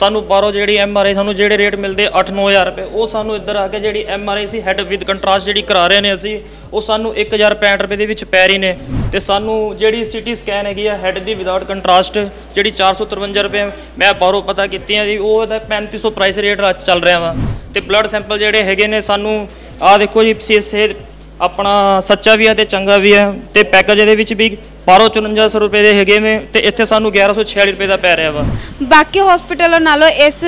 सानू बाहरों जी MRI सानू जेडे रेट मिलते 8-9 हज़ार रुपये, वो सानू इधर आके जी MRI C head with contrast जी करा रहे हैं असी, वो सानू 1065 रुपये के पै रही ने। तो सानू जी CT स्कैन हैगी हैड की विदाउट कंट्रास्ट जी 453 रुपये मैं बाहरों पता की जी, वो 3500 प्राइस रेट चल रहा वा। तो ब्लड सैंपल जोड़े है सानू आ देखो जी सेहत अपना सच्चा भी है तो चंगा भी है। तो पैकेज ये भी 1254 रुपये के हैगे ने, तो इतने सानू 1146 रुपये का पै रहा वा। बाकी हॉस्पिटलों नालों इस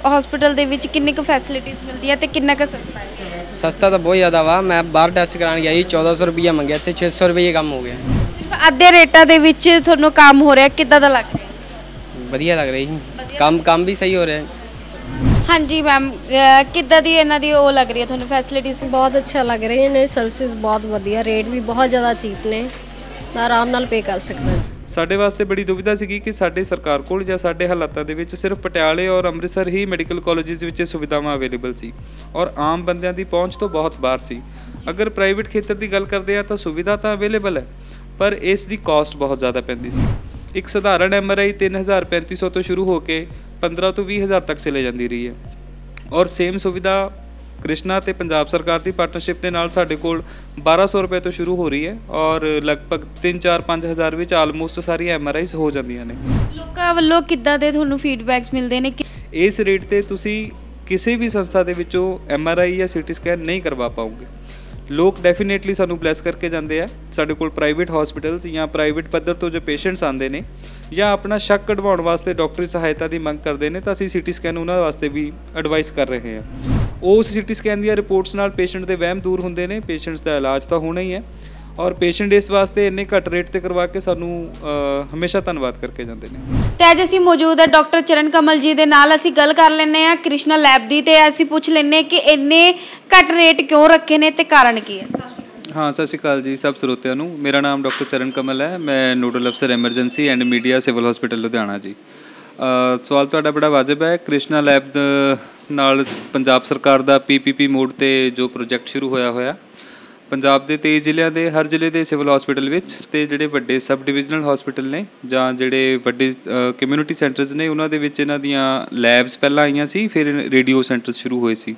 हॉस्पिटल के किन्नी क फैसिलिटीज़ मिलती है तो कितना क सस्ता है? सस्ता तो बहुत ज़्यादा वा। मैं बाहर टेस्ट कराने गया 1400 रुपया मंगया, तो 600 रुपये कम हो गया। सिर्फ अद्धे रेटा के थोनों काम हो रहा, कितना दा लग रहा? बढ़िया लग रही, काम भी सही हो रहा है। हाँ जी मैम, किद्दां दी इन्हां दी वो लग रही है थोनों फैसिलिटीज़? बहुत अच्छा लग रही है ने, सर्विसेज बहुत वधिया, रेट भी बहुत ज़्यादा चीप ने, मैं आराम नाल पे कर सकदा। ਸਾਡੇ ਵਾਸਤੇ ਬੜੀ ਦੁਵਿਧਾ ਸੀਗੀ ਕਿ ਸਾਡੇ ਸਰਕਾਰ ਕੋਲ ਜਾਂ ਸਾਡੇ ਹਾਲਾਤਾਂ ਦੇ ਵਿੱਚ ਸਿਰਫ ਪਟਿਆਲੇ ਔਰ ਅੰਮ੍ਰਿਤਸਰ ਹੀ ਮੈਡੀਕਲ ਕਾਲਜਸ ਵਿੱਚ ਸੁਵਿਧਾਵਾਂ ਅਵੇਲੇਬਲ ਸੀ ਔਰ ਆਮ ਬੰਦਿਆਂ ਦੀ ਪਹੁੰਚ ਤੋਂ ਬਹੁਤ ਬਾਹਰ ਸੀ। ਅਗਰ ਪ੍ਰਾਈਵੇਟ ਖੇਤਰ ਦੀ ਗੱਲ ਕਰਦੇ ਆ ਤਾਂ ਸੁਵਿਧਾ ਤਾਂ ਅਵੇਲੇਬਲ ਹੈ, ਪਰ ਇਸ ਦੀ ਕਾਸਟ ਬਹੁਤ ਜ਼ਿਆਦਾ ਪੈਂਦੀ ਸੀ। ਇੱਕ ਸਧਾਰਨ MRI 3350 ਤੋਂ ਸ਼ੁਰੂ ਹੋ ਕੇ 15 ਤੋਂ 20 ਹਜ਼ਾਰ ਤੱਕ ਚਲੇ ਜਾਂਦੀ ਰਹੀ ਹੈ ਔਰ ਸੇਮ ਸੁਵਿਧਾ ਕ੍ਰਿਸ਼ਨਾ ਤੇ ਪੰਜਾਬ ਸਰਕਾਰ ਦੀ ਪਾਰਟਨਰਸ਼ਿਪ ਦੇ ਨਾਲ ਸਾਡੇ ਕੋਲ 1200 ਰੁਪਏ ਤੋਂ ਸ਼ੁਰੂ ਹੋ ਰਹੀ ਹੈ ਔਰ ਲਗਭਗ 3-4-5 ਹਜ਼ਾਰ ਵਿੱਚ ਆਲਮੋਸਟ ਸਾਰੀਆਂ MRIs ਹੋ ਜਾਂਦੀਆਂ ਨੇ। ਲੋਕਾਂ ਵੱਲੋਂ ਕਿੱਦਾਂ ਦੇ ਤੁਹਾਨੂੰ ਫੀਡਬੈਕਸ ਮਿਲਦੇ ਨੇ? ਇਸ ਰੇਟ ਤੇ ਤੁਸੀਂ ਕਿਸੇ ਵੀ ਸੰਸਥਾ ਦੇ ਵਿੱਚੋਂ MRI ਜਾਂ CT ਸਕੈਨ ਨਹੀਂ ਕਰਵਾ ਪਾਓਗੇ। ਲੋਕ ਡੈਫੀਨੇਟਲੀ ਸਾਨੂੰ ਬਲੈਸ ਕਰਕੇ ਜਾਂਦੇ ਆ। ਸਾਡੇ ਕੋਲ ਪ੍ਰਾਈਵੇਟ ਹਸਪੀਟਲਸ ਜਾਂ ਪ੍ਰਾਈਵੇਟ ਪੱਧਰ ਤੋਂ ਜੋ ਪੇਸ਼ੈਂਟਸ ਆਉਂਦੇ ਨੇ ਜਾਂ ਆਪਣਾ ਸ਼ੱਕ ਕਢਵਾਉਣ ਵਾਸਤੇ ਡਾਕਟਰੀ ਸਹਾਇਤਾ ਦੀ ਮੰਗ ਕਰਦੇ ਨੇ, ਤਾਂ ਅਸੀਂ CT ਸਕੈਨ ਉਹਨਾਂ ਵਾਸਤੇ ਵੀ ਐਡਵਾਈਸ ਕਰ ਰਹੇ ਹਾਂ। ਉਸ CT ਸਕੈਨ ਦੀਆਂ ਰਿਪੋਰਟਸ ਨਾਲ ਪੇਸ਼ੈਂਟ ਦੇ ਵਹਿਮ ਦੂਰ ਹੁੰਦੇ ਨੇ, ਪੇਸ਼ੈਂਟਸ ਦਾ ਇਲਾਜ ਤਾਂ ਹੋਣਾ ਹੀ ਹੈ ਔਰ ਪੇਸ਼ੈਂਟ ਇਸ ਵਾਸਤੇ ਇੰਨੇ ਘੱਟ ਰੇਟ ਤੇ ਕਰਵਾ ਕੇ ਸਾਨੂੰ ਹਮੇਸ਼ਾ ਧੰਨਵਾਦ ਕਰਕੇ ਜਾਂਦੇ ਨੇ। ਤੇ ਅੱਜ ਅਸੀਂ ਮੌਜੂਦ ਹੈ ਡਾਕਟਰ ਚਰਨ ਕਮਲ ਜੀ ਦੇ ਨਾਲ, ਅਸੀਂ ਗੱਲ ਕਰ ਲੈਂਦੇ ਆ ਕ੍ਰਿਸ਼ਨਾ ਲੈਬ ਦੀ ਤੇ ਅਸੀਂ ਪੁੱਛ ਲੈਂਦੇ ਕਿ ਇੰਨੇ ਘੱਟ ਰੇਟ ਕਿਉਂ ਰੱਖੇ ਨੇ ਤੇ ਕਾਰਨ ਕੀ ਹੈ। हाँ, सत श्री अकाल जी सब ਸਰੋਤਿਆਂ ਨੂੰ। मेरा नाम डॉक्टर चरण कमल है, मैं नोडल अफसर emergency and media civil hospital Ludhiana जी। सवाल ਤੁਹਾਡਾ ਬੜਾ ਵਾਜਬ ਹੈ। ਕ੍ਰਿਸ਼ਨਾ ਲੈਬ ਨਾਲ ਪੰਜਾਬ ਸਰਕਾਰ ਦਾ PPP ਮੋਡ ਤੇ ਜੋ ਪ੍ਰੋਜੈਕਟ ਸ਼ੁਰੂ ਹੋਇਆ ਪੰਜਾਬ ਦੇ 23 ਜ਼ਿਲ੍ਹਿਆਂ ਦੇ ਹਰ ਜ਼ਿਲ੍ਹੇ ਦੇ ਸਿਵਲ ਹਸਪੀਟਲ ਵਿੱਚ ਤੇ ਜਿਹੜੇ ਵੱਡੇ ਸਬ ਡਿਵੀਜ਼ਨਲ ਹਸਪੀਟਲ ਨੇ ਜਾਂ ਜਿਹੜੇ ਵੱਡੇ ਕਮਿਊਨਿਟੀ ਸੈਂਟਰਸ ਨੇ ਉਹਨਾਂ ਦੇ ਵਿੱਚ ਇਹਨਾਂ ਦੀਆਂ ਲੈਬਸ ਪਹਿਲਾਂ ਆਈਆਂ ਸੀ, ਫਿਰ ਰੇਡੀਓ ਸੈਂਟਰਸ ਸ਼ੁਰੂ ਹੋਏ ਸੀ।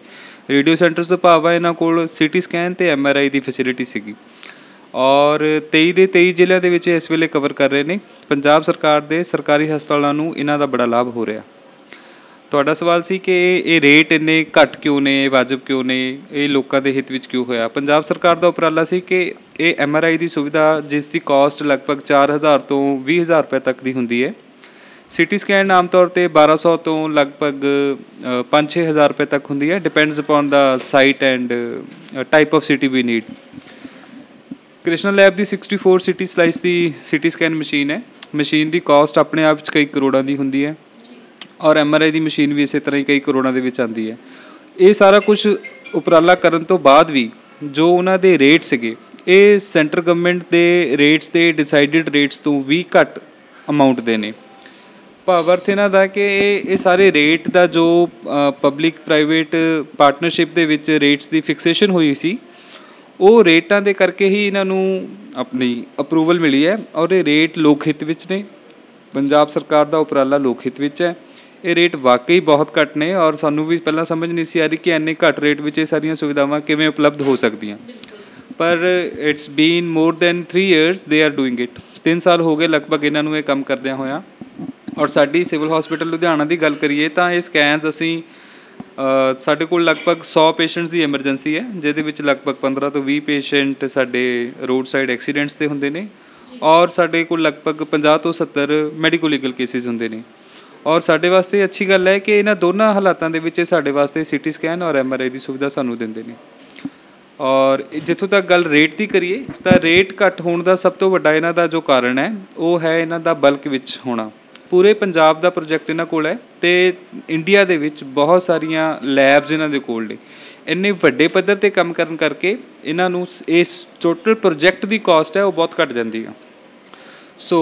ਰੇਡੀਓ ਸੈਂਟਰਸ ਤੋਂ ਭਾਵ ਇਹਨਾਂ ਕੋਲ CT ਸਕੈਨ ਤੇ MRI ਦੀ ਫੈਸਿਲਿਟੀ ਸੀਗੀ ਔਰ 23 ਦੇ 23 ਜ਼ਿਲ੍ਹਿਆਂ ਦੇ ਵਿੱਚ ਇਸ ਵੇਲੇ ਕਵਰ ਕਰ ਰਹੇ ਨੇ। ਪੰਜਾਬ ਸਰਕਾਰ ਦੇ ਸਰਕਾਰੀ ਹਸਪਤਾਲਾਂ ਨੂੰ ਇਹਨਾਂ ਦਾ ਬੜਾ ਲਾਭ ਹੋ ਰਿਹਾ। ਤੁਹਾਡਾ ਸਵਾਲ ਸੀ ਕਿ ਇਹ ਰੇਟ ਇੰਨੇ ਘੱਟ ਕਿਉਂ ਨੇ, ਵਾਜਬ ਕਿਉਂ ਨੇ, ਇਹ ਲੋਕਾਂ ਦੇ ਹਿੱਤ ਵਿੱਚ ਕਿਉਂ ਹੋਇਆ। ਪੰਜਾਬ ਸਰਕਾਰ ਦਾ ਉਪਰਾਲਾ ਸੀ ਕਿ ਇਹ MRI ਦੀ ਸੁਵਿਧਾ ਜਿਸ ਦੀ ਕਾਸਟ ਲਗਭਗ 4000 ਤੋਂ 20000 ਰੁਪਏ ਤੱਕ ਦੀ ਹੁੰਦੀ ਹੈ, CT ਸਕੈਨ ਆਮ ਤੌਰ 'ਤੇ 1200 ਤੋਂ ਲਗਭਗ 5-6 ਹਜ਼ਾਰ ਰੁਪਏ ਤੱਕ ਹੁੰਦੀ ਹੈ, depends upon the site and type of CT we need. Krishna lab ਦੀ 64 CT ਸਲਾਈਸ ਦੀ CT ਸਕੈਨ ਮਸ਼ੀਨ ਹੈ। ਮਸ਼ੀਨ ਦੀ ਕਾਸਟ ਆਪਣੇ ਆਪ 'ਚ ਕਈ ਕਰੋੜਾਂ ਦੀ ਹੁੰਦੀ ਹੈ ਔਰ MRI ਦੀ ਮਸ਼ੀਨ ਵੀ ਇਸੇ ਤਰ੍ਹਾਂ ਹੀ ਕਈ ਕਰੋੜਾਂ ਦੇ ਵਿੱਚ ਆਉਂਦੀ ਹੈ। ਇਹ ਸਾਰਾ ਕੁਝ ਉਪਰਾਲਾ ਕਰਨ ਤੋਂ ਬਾਅਦ ਵੀ ਜੋ ਉਹਨਾਂ ਦੇ ਰੇਟ ਸੀਗੇ, ਇਹ ਸੈਂਟਰ ਗਵਰਨਮੈਂਟ ਦੇ ਰੇਟਸ ਤੇ ਡਿਸਾਈਡਡ ਰੇਟਸ ਤੋਂ ਵੀ ਘੱਟ ਅਮਾਊਂਟ ਦੇ ਨੇ। ਭਾਵ ਅਰਥ ਇਹਨਾਂ ਦਾ ਕਿ ਇਹ ਸਾਰੇ ਰੇਟ ਦਾ ਜੋ ਪਬਲਿਕ ਪ੍ਰਾਈਵੇਟ ਪਾਰਟਨਰਸ਼ਿਪ ਦੇ ਵਿੱਚ ਰੇਟਸ ਦੀ ਫਿਕਸੇਸ਼ਨ ਹੋਈ ਸੀ, ਉਹ ਰੇਟਾਂ ਦੇ ਕਰਕੇ ਹੀ ਇਹਨਾਂ ਨੂੰ ਆਪਣੀ ਅਪਰੂਵਲ ਮਿਲੀ ਹੈ ਔਰ ਇਹ ਰੇਟ ਲੋਕ ਹਿੱਤ ਵਿੱਚ ਨੇ। ਪੰਜਾਬ ਸਰਕਾਰ ਦਾ ਉਪਰਾਲਾ ਲੋਕ ਹਿੱਤ ਵਿੱਚ ਹੈ। ਇਹ ਰੇਟ ਵਾਕਈ ਬਹੁਤ ਘੱਟ ਨੇ ਔਰ ਸਾਨੂੰ ਵੀ ਪਹਿਲਾਂ ਸਮਝ ਨਹੀਂ ਸੀ ਆ ਰਹੀ ਕਿ ਇੰਨੇ ਘੱਟ ਰੇਟ ਵਿੱਚ ਇਹ ਸਾਰੀਆਂ ਸੁਵਿਧਾਵਾਂ ਕਿਵੇਂ ਉਪਲਬਧ ਹੋ ਸਕਦੀਆਂ, ਪਰ it's been more than 3 years they are doing it. 3 ਸਾਲ ਹੋ ਗਏ ਲਗਭਗ ਇਹਨਾਂ ਨੂੰ ਇਹ ਕੰਮ ਕਰਦਿਆਂ ਹੋਇਆ। ਔਰ ਸਾਡੀ ਸਿਵਲ ਹਸਪੀਟਲ ਲੁਧਿਆਣਾ ਦੀ ਗੱਲ ਕਰੀਏ ਤਾਂ ਇਹ ਸਕੈਨਸ ਅਸੀਂ ਸਾਡੇ ਕੋਲ ਲਗਭਗ 100 ਪੇਸ਼ੈਂਟਸ ਦੀ ਐਮਰਜੈਂਸੀ ਹੈ, ਜਿਹਦੇ ਵਿੱਚ ਲਗਭਗ 15 ਤੋਂ 20 ਪੇਸ਼ੈਂਟ ਸਾਡੇ ਰੋਡ ਸਾਈਡ ਐਕਸੀਡੈਂਟਸ 'ਤੇ ਹੁੰਦੇ ਨੇ ਔਰ ਸਾਡੇ ਕੋਲ ਲਗਭਗ 50 ਤੋਂ 70 ਮੈਡੀਕੋ ਲੀਗਲ ਕੇਸਿਸ ਹੁੰਦੇ ਨੇ। ਔਰ ਸਾਡੇ ਵਾਸਤੇ ਅੱਛੀ ਗੱਲ ਹੈ ਕਿ ਇਹਨਾਂ ਦੋਨਾਂ ਹਾਲਾਤਾਂ ਦੇ ਵਿੱਚ ਸਾਡੇ ਵਾਸਤੇ CT ਸਕੈਨ ਔਰ MRI ਦੀ ਸੁਵਿਧਾ ਸਾਨੂੰ ਦਿੰਦੇ ਨੇ। ਔਰ ਜਿੱਥੋਂ ਤੱਕ ਗੱਲ ਰੇਟ ਦੀ ਕਰੀਏ ਤਾਂ ਰੇਟ ਘੱਟ ਹੋਣ ਦਾ ਸਭ ਤੋਂ ਵੱਡਾ ਇਹਨਾਂ ਦਾ ਜੋ ਕਾਰਨ ਹੈ ਉਹ ਹੈ ਇਹਨਾਂ ਦਾ ਬਲਕ ਵਿੱਚ ਹੋਣਾ। ਪੂਰੇ ਪੰਜਾਬ ਦਾ ਪ੍ਰੋਜੈਕਟ ਇਹਨਾਂ ਕੋਲ ਹੈ ਅਤੇ ਇੰਡੀਆ ਦੇ ਵਿੱਚ ਬਹੁਤ ਸਾਰੀਆਂ ਲੈਬਸ ਇਹਨਾਂ ਦੇ ਕੋਲ ਨੇ। ਇੰਨੇ ਵੱਡੇ ਪੱਧਰ 'ਤੇ ਕੰਮ ਕਰਨ ਕਰਕੇ ਇਹਨਾਂ ਨੂੰ ਇਸ ਟੋਟਲ ਪ੍ਰੋਜੈਕਟ ਦੀ ਕਾਸਟ ਹੈ ਉਹ ਬਹੁਤ ਘੱਟ ਜਾਂਦੀ ਆ। ਸੋ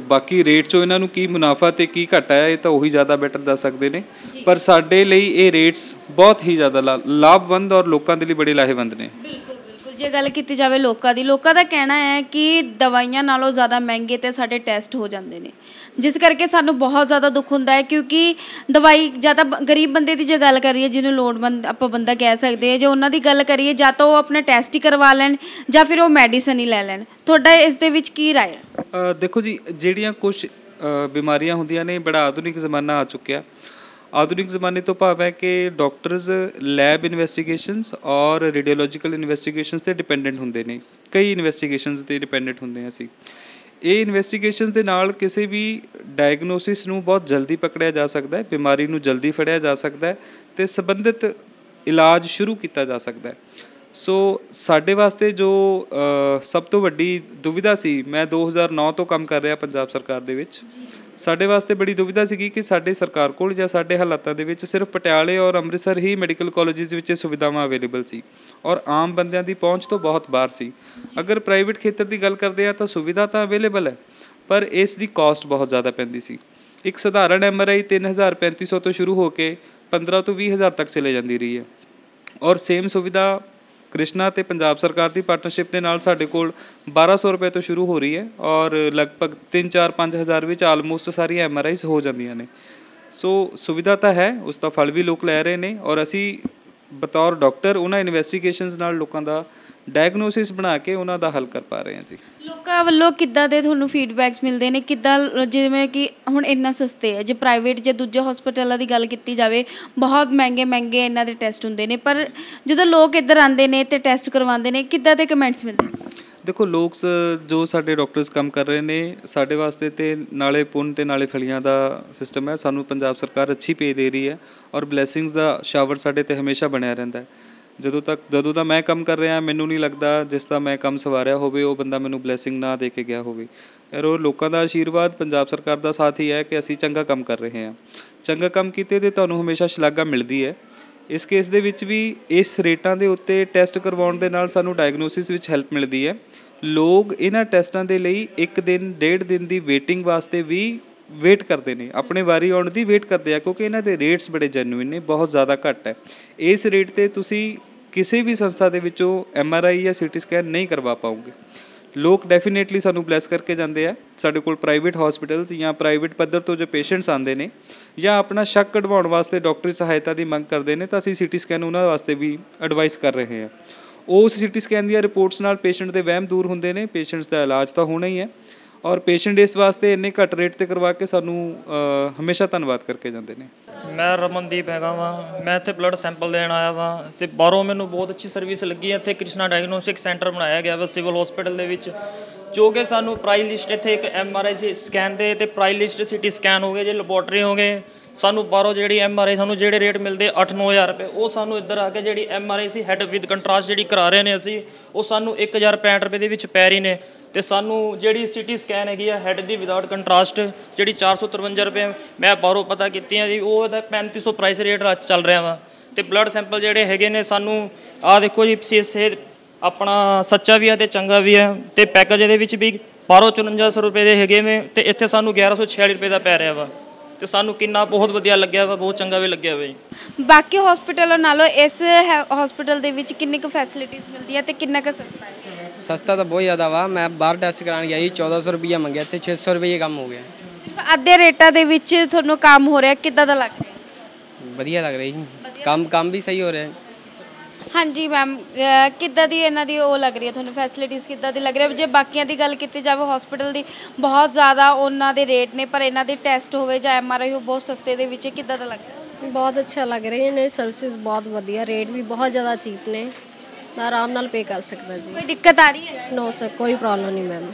ਬਾਕੀ ਰੇਟ 'ਚੋਂ ਇਹਨਾਂ ਨੂੰ ਕੀ ਮੁਨਾਫਾ ਅਤੇ ਕੀ ਘਾਟਾ ਹੈ ਇਹ ਤਾਂ ਉਹੀ ਜ਼ਿਆਦਾ ਬੈਟਰ ਦੱਸ ਸਕਦੇ ਨੇ, ਪਰ ਸਾਡੇ ਲਈ ਇਹ ਰੇਟਸ ਬਹੁਤ ਹੀ ਜ਼ਿਆਦਾ ਲਾਭਵੰਦ ਔਰ ਲੋਕਾਂ ਦੇ ਲਈ ਬੜੇ ਲਾਹੇਵੰਦ ਨੇ। ਜੇ ਗੱਲ ਕੀਤੀ ਜਾਵੇ ਲੋਕਾਂ ਦਾ ਕਹਿਣਾ ਹੈ ਕਿ ਦਵਾਈਆਂ ਨਾਲੋਂ ਜ਼ਿਆਦਾ ਮਹਿੰਗੇ ਤੇ ਸਾਡੇ ਟੈਸਟ ਹੋ ਜਾਂਦੇ ਨੇ। ਜਿਸ ਕਰਕੇ ਸਾਨੂੰ ਬਹੁਤ ਜ਼ਿਆਦਾ ਦੁੱਖ ਹੁੰਦਾ ਹੈ, ਕਿਉਂਕਿ ਦਵਾਈ ਜਾਂ ਤਾਂ ਗਰੀਬ ਬੰਦੇ ਦੀ ਜੇ ਗੱਲ ਕਰੀਏ, ਜਿਹਨੂੰ ਲੋੜਵੰਦ ਆਪਾਂ ਬੰਦਾ ਕਹਿ ਸਕਦੇ ਹਾਂ, ਜੇ ਉਹਨਾਂ ਦੀ ਗੱਲ ਕਰੀਏ ਜਾਂ ਤਾਂ ਉਹ ਆਪਣੇ ਟੈਸਟ ਹੀ ਕਰਵਾ ਲੈਣ ਜਾਂ ਫਿਰ ਉਹ ਮੈਡੀਸਨ ਹੀ ਲੈ ਲੈਣ। ਤੁਹਾਡਾ ਇਸ ਦੇ ਵਿੱਚ ਕੀ ਰਾਏ ਹੈ? ਦੇਖੋ ਜੀ, ਜਿਹੜੀਆਂ ਕੁਝ ਬਿਮਾਰੀਆਂ ਹੁੰਦੀਆਂ ਨੇ, ਬੜਾ ਆਧੁਨਿਕ ਜ਼ਮਾਨਾ ਆ ਚੁੱਕਿਆ। ਆਧੁਨਿਕ ਜ਼ਮਾਨੇ ਤੋਂ ਭਾਵ ਹੈ ਕਿ ਡਾਕਟਰਸ ਲੈਬ ਇਨਵੈਸਟੀਗੇਸ਼ਨਸ ਔਰ ਰੇਡੀਓਲੋਜੀਕਲ ਇਨਵੈਸਟੀਗੇਸ਼ਨਸ 'ਤੇ ਡਿਪੈਂਡੈਂਟ ਹੁੰਦੇ ਨੇ। ਕਈ ਇਨਵੈਸਟੀਗੇਸ਼ਨਸ 'ਤੇ ਡਿਪੈਂਡੈਂਟ ਹੁੰਦੇ ਹਾਂ ਅਸੀਂ। ਇਹ ਇਨਵੈਸਟੀਗੇਸ਼ਨਸ ਦੇ ਨਾਲ ਕਿਸੇ ਵੀ ਡਾਇਗਨੋਸਿਸ ਨੂੰ ਬਹੁਤ ਜਲਦੀ ਪਕੜਿਆ ਜਾ ਸਕਦਾ ਹੈ, ਬਿਮਾਰੀ ਨੂੰ ਜਲਦੀ ਫੜਿਆ ਜਾ ਸਕਦਾ ਹੈ ਅਤੇ ਸੰਬੰਧਿਤ ਇਲਾਜ ਸ਼ੁਰੂ ਕੀਤਾ ਜਾ ਸਕਦਾ ਹੈ। ਸੋ ਸਾਡੇ ਵਾਸਤੇ ਜੋ ਸਭ ਤੋਂ ਵੱਡੀ ਦੁਵਿਧਾ ਸੀ, ਮੈਂ 2009 ਤੋਂ ਕੰਮ ਕਰ ਰਿਹਾ ਪੰਜਾਬ ਸਰਕਾਰ ਦੇ ਵਿੱਚ, ਸਾਡੇ ਵਾਸਤੇ ਬੜੀ ਦੁਵਿਧਾ ਸੀਗੀ ਕਿ ਸਾਡੇ ਸਰਕਾਰ ਕੋਲ ਜਾਂ ਸਾਡੇ ਹਾਲਾਤਾਂ ਦੇ ਵਿੱਚ ਸਿਰਫ ਪਟਿਆਲੇ ਔਰ ਅੰਮ੍ਰਿਤਸਰ ਹੀ ਮੈਡੀਕਲ ਕਾਲਜਿਸ ਵਿੱਚ ਇਹ ਸੁਵਿਧਾਵਾਂ ਅਵੇਲੇਬਲ ਸੀ ਔਰ ਆਮ ਬੰਦਿਆਂ ਦੀ ਪਹੁੰਚ ਤੋਂ ਬਹੁਤ ਬਾਹਰ ਸੀ। ਅਗਰ ਪ੍ਰਾਈਵੇਟ ਖੇਤਰ ਦੀ ਗੱਲ ਕਰਦੇ ਹਾਂ ਤਾਂ ਸੁਵਿਧਾ ਤਾਂ ਅਵੇਲੇਬਲ ਹੈ, ਪਰ ਇਸ ਦੀ ਕਾਸਟ ਬਹੁਤ ਜ਼ਿਆਦਾ ਪੈਂਦੀ ਸੀ। ਇੱਕ ਸਧਾਰਨ MRI 3000-3500 ਤੋਂ ਸ਼ੁਰੂ ਹੋ ਕੇ 15 ਤੋਂ 20,000 ਤੱਕ ਚਲੇ ਜਾਂਦੀ ਰਹੀ ਹੈ ਔਰ ਸੇਮ ਸੁਵਿਧਾ ਕ੍ਰਿਸ਼ਨਾ ਅਤੇ ਪੰਜਾਬ ਸਰਕਾਰ ਦੀ ਪਾਰਟਨਰਸ਼ਿਪ ਦੇ ਨਾਲ ਸਾਡੇ ਕੋਲ 1200 ਰੁਪਏ ਤੋਂ ਸ਼ੁਰੂ ਹੋ ਰਹੀ ਹੈ ਔਰ ਲਗਭਗ 3-4-5,000 ਵਿੱਚ ਆਲਮੋਸਟ ਸਾਰੀਆਂ MRIs ਹੋ ਜਾਂਦੀਆਂ ਨੇ। ਸੋ ਸੁਵਿਧਾ ਤਾਂ ਹੈ, ਉਸ ਦਾ ਫਲ ਵੀ ਲੋਕ ਲੈ ਰਹੇ ਨੇ ਔਰ ਅਸੀਂ ਬਤੌਰ ਡਾਕਟਰ ਉਹਨਾਂ ਇਨਵੈਸਟੀਗੇਸ਼ਨਸ ਨਾਲ ਲੋਕਾਂ ਦਾ ਡਾਇਗਨੋਸਿਸ ਬਣਾ ਕੇ ਉਹਨਾਂ ਦਾ ਹੱਲ ਕਰ ਪਾ ਰਹੇ ਹਾਂ ਜੀ। ਲੋਕਾਂ ਵੱਲੋਂ ਕਿੱਦਾਂ ਦੇ ਤੁਹਾਨੂੰ ਫੀਡਬੈਕਸ ਮਿਲਦੇ ਨੇ? ਕਿੱਦਾਂ, ਜਿਵੇਂ ਕਿ ਹੁਣ ਇੰਨਾ ਸਸਤੇ ਹੈ, ਜੇ ਪ੍ਰਾਈਵੇਟ ਜੇ ਦੂਜੇ ਹਸਪਤਾਲਾਂ ਦੀ ਗੱਲ ਕੀਤੀ ਜਾਵੇ, ਬਹੁਤ ਮਹਿੰਗੇ ਇਹਨਾਂ ਦੇ ਟੈਸਟ ਹੁੰਦੇ ਨੇ, ਪਰ ਜਦੋਂ ਲੋਕ ਇੱਧਰ ਆਉਂਦੇ ਨੇ ਅਤੇ ਟੈਸਟ ਕਰਵਾਉਂਦੇ ਨੇ, ਕਿੱਦਾਂ ਦੇ ਕਮੈਂਟਸ ਮਿਲਦੇ ਨੇ? ਦੇਖੋ, ਲੋਕ ਜੋ ਸਾਡੇ ਡਾਕਟਰਸ ਕੰਮ ਕਰ ਰਹੇ ਨੇ, ਸਾਡੇ ਵਾਸਤੇ ਤੇ ਨਾਲੇ ਪੁੰਨ ਤੇ ਨਾਲੇ ਫਲੀਆਂ ਦਾ ਸਿਸਟਮ ਹੈ। ਸਾਨੂੰ ਪੰਜਾਬ ਸਰਕਾਰ ਅੱਛੀ ਪੇ ਦੇ ਰਹੀ ਹੈ ਔਰ ਬਲੈਸਿੰਗਸ ਦਾ ਸ਼ਾਵਰ ਸਾਡੇ 'ਤੇ ਹਮੇਸ਼ਾ ਬਣਿਆ ਰਹਿੰਦਾ ਹੈ। ਜਦੋਂ ਦਾ ਮੈਂ ਕੰਮ ਕਰ ਰਿਹਾ, ਮੈਨੂੰ ਨਹੀਂ ਲੱਗਦਾ ਜਿਸ ਦਾ ਮੈਂ ਕੰਮ ਸਵਾਰਿਆ ਹੋਵੇ ਉਹ ਬੰਦਾ ਮੈਨੂੰ ਬਲੈਸਿੰਗ ਨਾ ਦੇ ਕੇ ਗਿਆ ਹੋਵੇ। ਔਰ ਉਹ ਲੋਕਾਂ ਦਾ ਆਸ਼ੀਰਵਾਦ, ਪੰਜਾਬ ਸਰਕਾਰ ਦਾ ਸਾਥ ਹੀ ਹੈ ਕਿ ਅਸੀਂ ਚੰਗਾ ਕੰਮ ਕਰ ਰਹੇ ਹਾਂ। ਚੰਗਾ ਕੰਮ ਕੀਤੇ ਤੇ ਤੁਹਾਨੂੰ ਹਮੇਸ਼ਾ ਸ਼ਲਾਘਾ ਮਿਲਦੀ ਹੈ। ਇਸ ਕੇਸ ਦੇ ਵਿੱਚ ਵੀ ਇਸ ਰੇਟਾਂ ਦੇ ਉੱਤੇ ਟੈਸਟ ਕਰਵਾਉਣ ਦੇ ਨਾਲ ਸਾਨੂੰ ਡਾਇਗਨੋਸਿਸ ਵਿੱਚ ਹੈਲਪ ਮਿਲਦੀ ਹੈ। ਲੋਕ ਇਹਨਾਂ ਟੈਸਟਾਂ ਦੇ ਲਈ 1 ਦਿਨ 1.5 ਦਿਨ ਦੀ ਵੇਟਿੰਗ ਵਾਸਤੇ ਵੀ ਵੇਟ ਕਰਦੇ ਨੇ, ਆਪਣੇ ਵਾਰੀ ਆਉਣ ਦੀ ਵੇਟ ਕਰਦੇ ਆ, ਕਿਉਂਕਿ ਇਹਨਾਂ ਦੇ ਰੇਟਸ ਬੜੇ ਜੈਨੂਇਨ ਨੇ, ਬਹੁਤ ਜ਼ਿਆਦਾ ਘੱਟ ਹੈ। ਇਸ ਰੇਟ 'ਤੇ ਤੁਸੀਂ ਕਿਸੇ ਵੀ ਸੰਸਥਾ ਦੇ ਵਿੱਚੋਂ MRI ਜਾਂ CT ਸਕੈਨ ਨਹੀਂ ਕਰਵਾ ਪਾਓਗੇ। ਲੋਕ ਡੈਫੀਨੇਟਲੀ ਸਾਨੂੰ ਬਲੈਸ ਕਰਕੇ ਜਾਂਦੇ ਆ। ਸਾਡੇ ਕੋਲ ਪ੍ਰਾਈਵੇਟ ਹਸਪੀਟਲਸ ਜਾਂ ਪ੍ਰਾਈਵੇਟ ਪੱਧਰ ਤੋਂ ਜੋ ਪੇਸ਼ੈਂਟਸ ਆਉਂਦੇ ਨੇ ਜਾਂ ਆਪਣਾ ਸ਼ੱਕ ਕਢਵਾਉਣ ਵਾਸਤੇ ਡਾਕਟਰੀ ਸਹਾਇਤਾ ਦੀ ਮੰਗ ਕਰਦੇ ਨੇ, ਤਾਂ ਅਸੀਂ CT ਸਕੈਨ ਉਹਨਾਂ ਵਾਸਤੇ ਵੀ ਐਡਵਾਈਸ ਕਰ ਰਹੇ ਹਾਂ। ਉਸ CT ਸਕੈਨ ਦੀਆਂ ਰਿਪੋਰਟਸ ਨਾਲ ਪੇਸ਼ੈਂਟ ਦੇ ਵਹਿਮ ਦੂਰ ਹੁੰਦੇ ਨੇ, ਪੇਸ਼ੈਂਟਸ ਦਾ ਇਲਾਜ ਤਾਂ ਹੋਣਾ ਹੀ ਹੈ ਔਰ ਪੇਸ਼ੈਂਟ ਇਸ ਵਾਸਤੇ ਇੰਨੇ ਘੱਟ ਰੇਟ 'ਤੇ ਕਰਵਾ ਕੇ ਸਾਨੂੰ ਹਮੇਸ਼ਾ ਧੰਨਵਾਦ ਕਰਕੇ ਜਾਂਦੇ ਨੇ। ਮੈਂ ਰਮਨਦੀਪ ਹੈਗਾ ਵਾਂ, ਮੈਂ ਇੱਥੇ ਬਲੱਡ ਸੈਂਪਲ ਦੇਣ ਆਇਆ ਵਾਂ ਅਤੇ ਬਾਹਰੋਂ ਮੈਨੂੰ ਬਹੁਤ ਅੱਛੀ ਸਰਵਿਸ ਲੱਗੀ ਹੈ। ਇੱਥੇ ਕ੍ਰਿਸ਼ਨਾ ਡਾਇਗਨੋਸਟਿਕ ਸੈਂਟਰ ਬਣਾਇਆ ਗਿਆ ਵਾ ਸਿਵਲ ਹਸਪੀਟਲ ਦੇ ਵਿੱਚ, ਜੋ ਕਿ ਸਾਨੂੰ ਪ੍ਰਾਈਸ ਲਿਸਟ ਇੱਥੇ ਇੱਕ MRI ਸਕੈਨ ਦੇ ਅਤੇ ਪ੍ਰਾਈਸ ਲਿਸਟ CT ਸਕੈਨ ਹੋ ਗਏ, ਜੇ ਲੈਬੋਰਟਰੀ ਹੋ ਗਏ, ਸਾਨੂੰ ਬਾਹਰੋਂ ਜਿਹੜੀ MRI ਸਾਨੂੰ ਜਿਹੜੇ ਰੇਟ ਮਿਲਦੇ 8-9 ਹਜ਼ਾਰ ਰੁਪਏ, ਉਹ ਸਾਨੂੰ ਇੱਧਰ ਆ ਕੇ ਜਿਹੜੀ MRI C head with contrast ਜਿਹੜੀ ਕਰਾ ਰਹੇ ਨੇ ਅਸੀਂ, ਉਹ ਸਾਨੂੰ 1065 ਰੁਪਏ ਦੇ ਵਿੱਚ ਪੈ ਰਹੀ ਨੇ। ਅਤੇ ਸਾਨੂੰ ਜਿਹੜੀ CT ਸਕੈਨ ਹੈਗੀ ਆ ਹੈਡ ਦੀ ਵਿਦਾਊਟ ਕੰਟਰਾਸਟ, ਜਿਹੜੀ 453 ਰੁਪਏ ਮੈਂ ਬਾਹਰੋਂ ਪਤਾ ਕੀਤੀ ਹੈ ਜੀ, ਉਹ ਇਹਦਾ 3500 ਪ੍ਰਾਈਸ ਰੇਟ ਚੱਲ ਰਿਹਾ ਵਾ। ਅਤੇ ਬਲੱਡ ਸੈਂਪਲ ਜਿਹੜੇ ਹੈਗੇ ਨੇ ਸਾਨੂੰ ਆਹ ਦੇਖੋ ਜੀ, ਸਿਹਤ ਆਪਣਾ ਸੱਚਾ ਵੀ ਹੈ ਅਤੇ ਚੰਗਾ ਵੀ ਹੈ, ਅਤੇ ਪੈਕੇਜ ਇਹਦੇ ਵਿੱਚ ਵੀ ਬਾਹਰੋਂ 5400 ਰੁਪਏ ਦੇ ਹੈਗੇ ਨੇ ਅਤੇ ਇੱਥੇ ਸਾਨੂੰ 1146 ਰੁਪਏ ਦਾ ਪੈ ਰਿਹਾ ਵਾ। ਅਤੇ ਸਾਨੂੰ ਕਿੰਨਾ ਬਹੁਤ ਵਧੀਆ ਲੱਗਿਆ ਵਾ, ਬਹੁਤ ਚੰਗਾ ਵੀ ਲੱਗਿਆ ਵਾ ਜੀ। ਬਾਕੀ ਹਸਪੀਟਲਾਂ ਨਾਲੋਂ ਇਸ ਹਸਪੀਟਲ ਦੇ ਵਿੱਚ ਕਿੰਨੀ ਕੁ ਫੈਸਿਲਿਟੀਜ਼ ਮਿਲਦੀ ਹੈ ਅਤੇ ਕਿੰਨਾ ਕੁ ਸਸਤਾ ਹੈ? ਸਸਤਾ ਤਾਂ ਬਹੁਤ ਜ਼ਿਆਦਾ ਵਾ। ਮੈਂ ਬਾਹਰ ਟੈਸਟ ਕਰਾਉਣ ਗਿਆ ਜੀ, 1400 ਰੁਪਈਆ ਮੰਗਿਆ, ਇੱਥੇ 600 ਰੁਪਈਏ ਕੰਮ ਹੋ ਗਿਆ। ਸਿਰਫ ਅੱਧੇ ਰੇਟਾਂ ਦੇ ਵਿੱਚ ਤੁਹਾਨੂੰ ਕੰਮ ਹੋ ਰਿਹਾ, ਕਿੱਦਾਂ ਦਾ ਲੱਗ ਰਿਹਾ? ਵਧੀਆ ਲੱਗ ਰਿਹਾ ਜੀ, ਕੰਮ ਵੀ ਸਹੀ ਹੋ ਰਿਹਾ। ਹਾਂਜੀ ਮੈਮ, ਕਿੱਦਾਂ ਦੀ ਇਹਨਾਂ ਦੀ ਉਹ ਲੱਗ ਰਹੀ ਹੈ ਤੁਹਾਨੂੰ, ਫੈਸਿਲਿਟੀਜ਼ ਕਿੱਦਾਂ ਦੀ ਲੱਗ ਰਹੀ ਹੈ? ਜੇ ਬਾਕੀਆਂ ਦੀ ਗੱਲ ਕੀਤੀ ਜਾਵੇ ਹਸਪੀਟਲ ਦੀ, ਬਹੁਤ ਜ਼ਿਆਦਾ ਉਹਨਾਂ ਦੇ ਰੇਟ ਨੇ, ਪਰ ਇਹਨਾਂ ਦੇ ਟੈਸਟ ਹੋਵੇ ਜਾਂ MRI ਹੋ ਬਹੁਤ ਸਸਤੇ ਦੇ ਵਿੱਚ, ਕਿੱਦਾਂ ਦਾ ਲੱਗ ਰਿਹਾ? ਬਹੁਤ ਅੱਛਾ ਲੱਗ ਰਿਹਾ, ਇਹਨਾਂ ਦੀ ਸਰਵਿਸਿਜ਼ ਬਹੁਤ ਵਧੀਆ, ਰੇਟ ਵੀ ਬਹੁਤ ਜ਼ਿਆਦਾ ਚੀਪ ਨੇ, ਮੈਂ ਆਰਾਮ ਨਾਲ ਪੇ ਕਰ ਸਕਦਾ ਜੀ। ਕੋਈ ਦਿੱਕਤ ਆ ਰਹੀ ਹੈ? ਨੋ ਸਰ, ਕੋਈ ਪ੍ਰੋਬਲਮ ਨਹੀਂ ਮੈਮ।